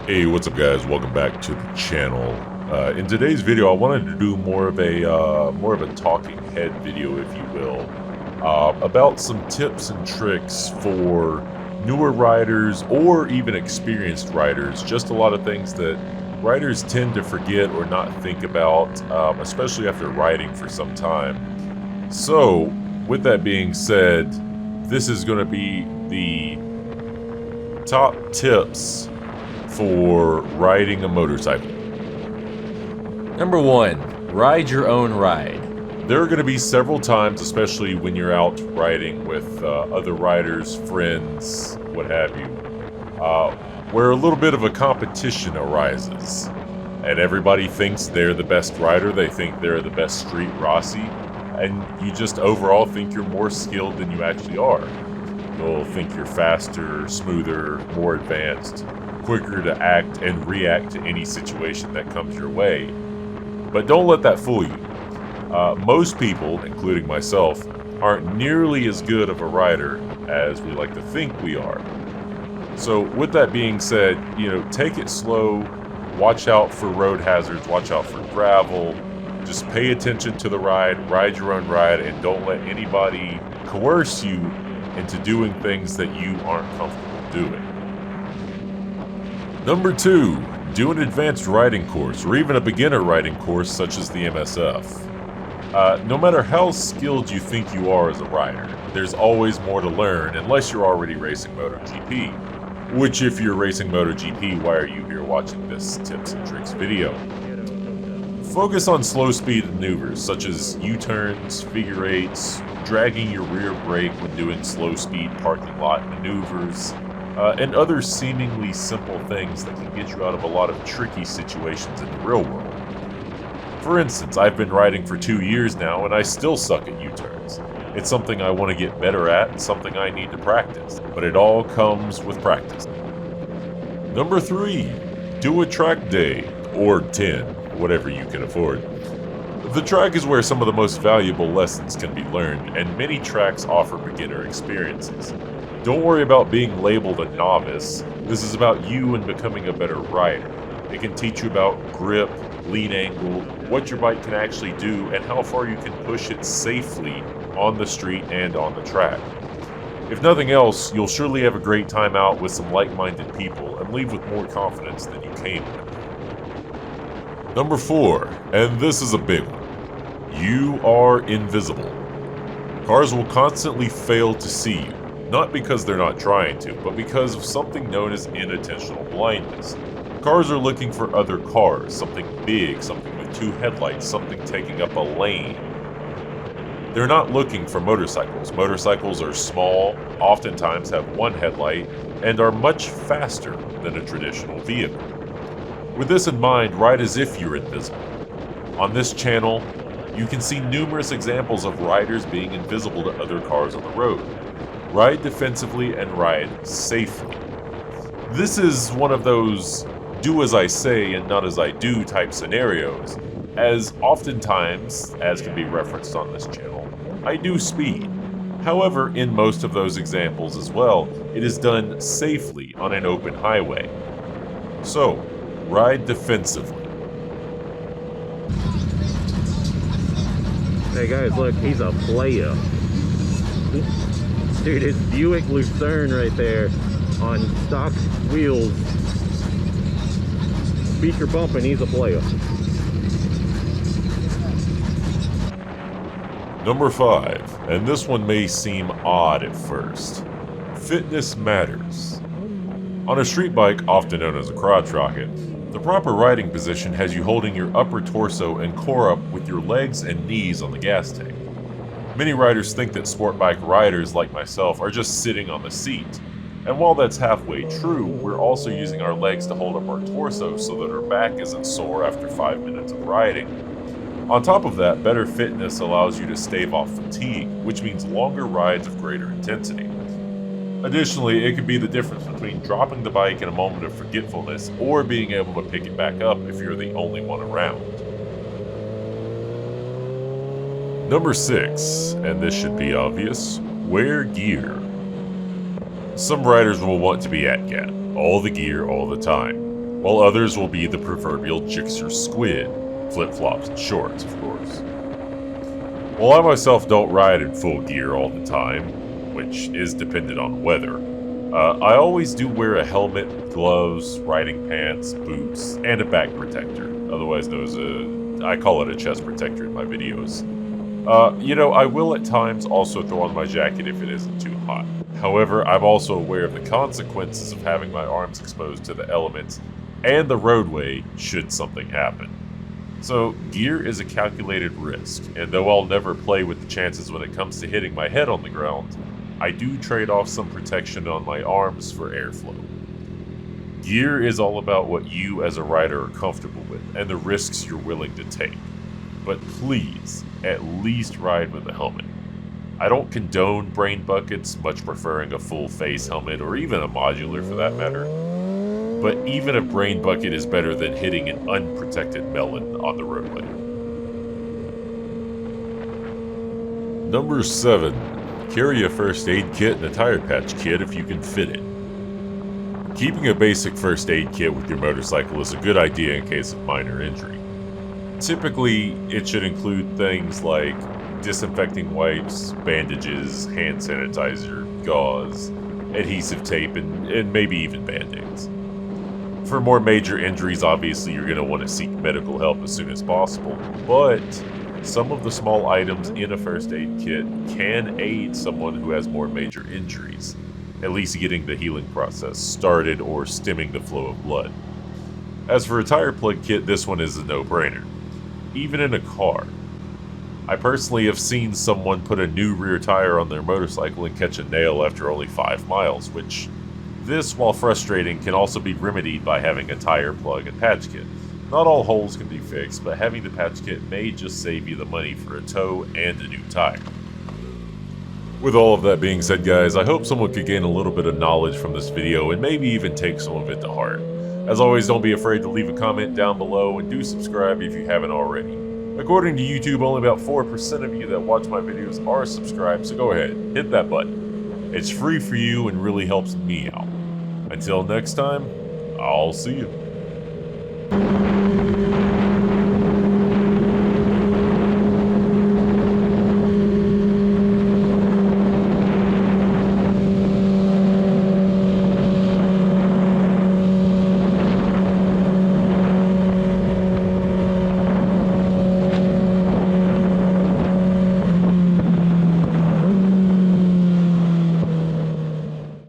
Hey, what's up, guys? Welcome back to the channel. In today's video, I wanted to do more of a talking head video, if you will, about some tips and tricks for newer riders or even experienced riders. Just a lot of things that riders tend to forget or not think about, especially after riding for some time. So, with that being said, this is going to be the top tips for riding a motorcycle. Number 1, ride your own ride. There are going to be several times, especially when you're out riding with other riders, friends, what have you, where a little bit of a competition arises. And everybody thinks they're the best rider, they think they're the best street Rossi, and you just overall think you're more skilled than you actually are. You'll think you're faster, smoother, more advanced, quicker to act and react to any situation that comes your way. But don't let that fool you. Most people, including myself, aren't nearly as good of a rider as we like to think we are. So with that being said, take it slow, watch out for road hazards, watch out for gravel, just pay attention to the ride your own ride, and don't let anybody coerce you into doing things that you aren't comfortable doing. Number 2, do an advanced riding course or even a beginner riding course such as the MSF. No matter how skilled you think you are as a rider, there's always more to learn unless you're already racing MotoGP. Which, if you're racing MotoGP, why are you here watching this tips and tricks video? Focus on slow speed maneuvers such as U-turns, figure eights, dragging your rear brake when doing slow speed parking lot maneuvers, and other seemingly simple things that can get you out of a lot of tricky situations in the real world. For instance, I've been riding for 2 years now and I still suck at U-turns. It's something I want to get better at and something I need to practice, but it all comes with practice. Number 3, do a track day, or 10, whatever you can afford. The track is where some of the most valuable lessons can be learned, and many tracks offer beginner experiences. Don't worry about being labeled a novice. This is about you and becoming a better rider. It can teach you about grip, lead angle, what your bike can actually do, and how far you can push it safely on the street and on the track. If nothing else, you'll surely have a great time out with some like-minded people and leave with more confidence than you came with. Number 4, and this is a big one. You are invisible. Cars will constantly fail to see you. Not because they're not trying to, but because of something known as inattentional blindness. Cars are looking for other cars, something big, something with 2 headlights, something taking up a lane. They're not looking for motorcycles. Motorcycles are small, oftentimes have 1 headlight, and are much faster than a traditional vehicle. With this in mind, ride as if you're invisible. On this channel, you can see numerous examples of riders being invisible to other cars on the road. Ride defensively and ride safely. This is one of those do as I say and not as I do type scenarios, as oftentimes, as can be referenced on this channel, I do speed. However, in most of those examples as well, it is done safely on an open highway. So, ride defensively. Hey guys, look, he's a player. Dude, it's Buick Lucerne right there on stock wheels. Feature bumping, he's a player. Number 5, and this one may seem odd at first. Fitness matters. On a street bike, often known as a crotch rocket, the proper riding position has you holding your upper torso and core up with your legs and knees on the gas tank. Many riders think that sport bike riders like myself are just sitting on the seat. And while that's halfway true, we're also using our legs to hold up our torso so that our back isn't sore after 5 minutes of riding. On top of that, better fitness allows you to stave off fatigue, which means longer rides of greater intensity. Additionally, it could be the difference between dropping the bike in a moment of forgetfulness or being able to pick it back up if you're the only one around. Number 6, and this should be obvious, wear gear. Some riders will want to be at all the gear all the time. while others will be the proverbial jigsaw squid, flip-flops and shorts, of course. While I myself don't ride in full gear all the time, which is dependent on weather, I always do wear a helmet, gloves, riding pants, boots, and a back protector, otherwise known as I call it a chest protector in my videos. I will at times also throw on my jacket if it isn't too hot. However, I'm also aware of the consequences of having my arms exposed to the elements and the roadway should something happen. So, gear is a calculated risk, and though I'll never play with the chances when it comes to hitting my head on the ground, I do trade off some protection on my arms for airflow. Gear is all about what you as a rider are comfortable with and the risks you're willing to take. But please, at least ride with a helmet. I don't condone brain buckets, much preferring a full face helmet or even a modular for that matter. But even a brain bucket is better than hitting an unprotected melon on the roadway. Number 7. Carry a first aid kit and a tire patch kit if you can fit it. Keeping a basic first aid kit with your motorcycle is a good idea in case of minor injury. Typically, it should include things like disinfecting wipes, bandages, hand sanitizer, gauze, adhesive tape, and maybe even band-aids. For more major injuries, obviously you're going to want to seek medical help as soon as possible, but some of the small items in a first aid kit can aid someone who has more major injuries, at least getting the healing process started or stemming the flow of blood. As for a tire plug kit, this one is a no-brainer, even in a car. I personally have seen someone put a new rear tire on their motorcycle and catch a nail after only 5 miles, which this, while frustrating, can also be remedied by having a tire plug and patch kit. Not all holes can be fixed, but having the patch kit may just save you the money for a tow and a new tire. With all of that being said, guys, I hope someone could gain a little bit of knowledge from this video and maybe even take some of it to heart. As always, don't be afraid to leave a comment down below and do subscribe if you haven't already. According to YouTube, only about 4% of you that watch my videos are subscribed, so go ahead, hit that button. It's free for you and really helps me out. Until next time, I'll see you.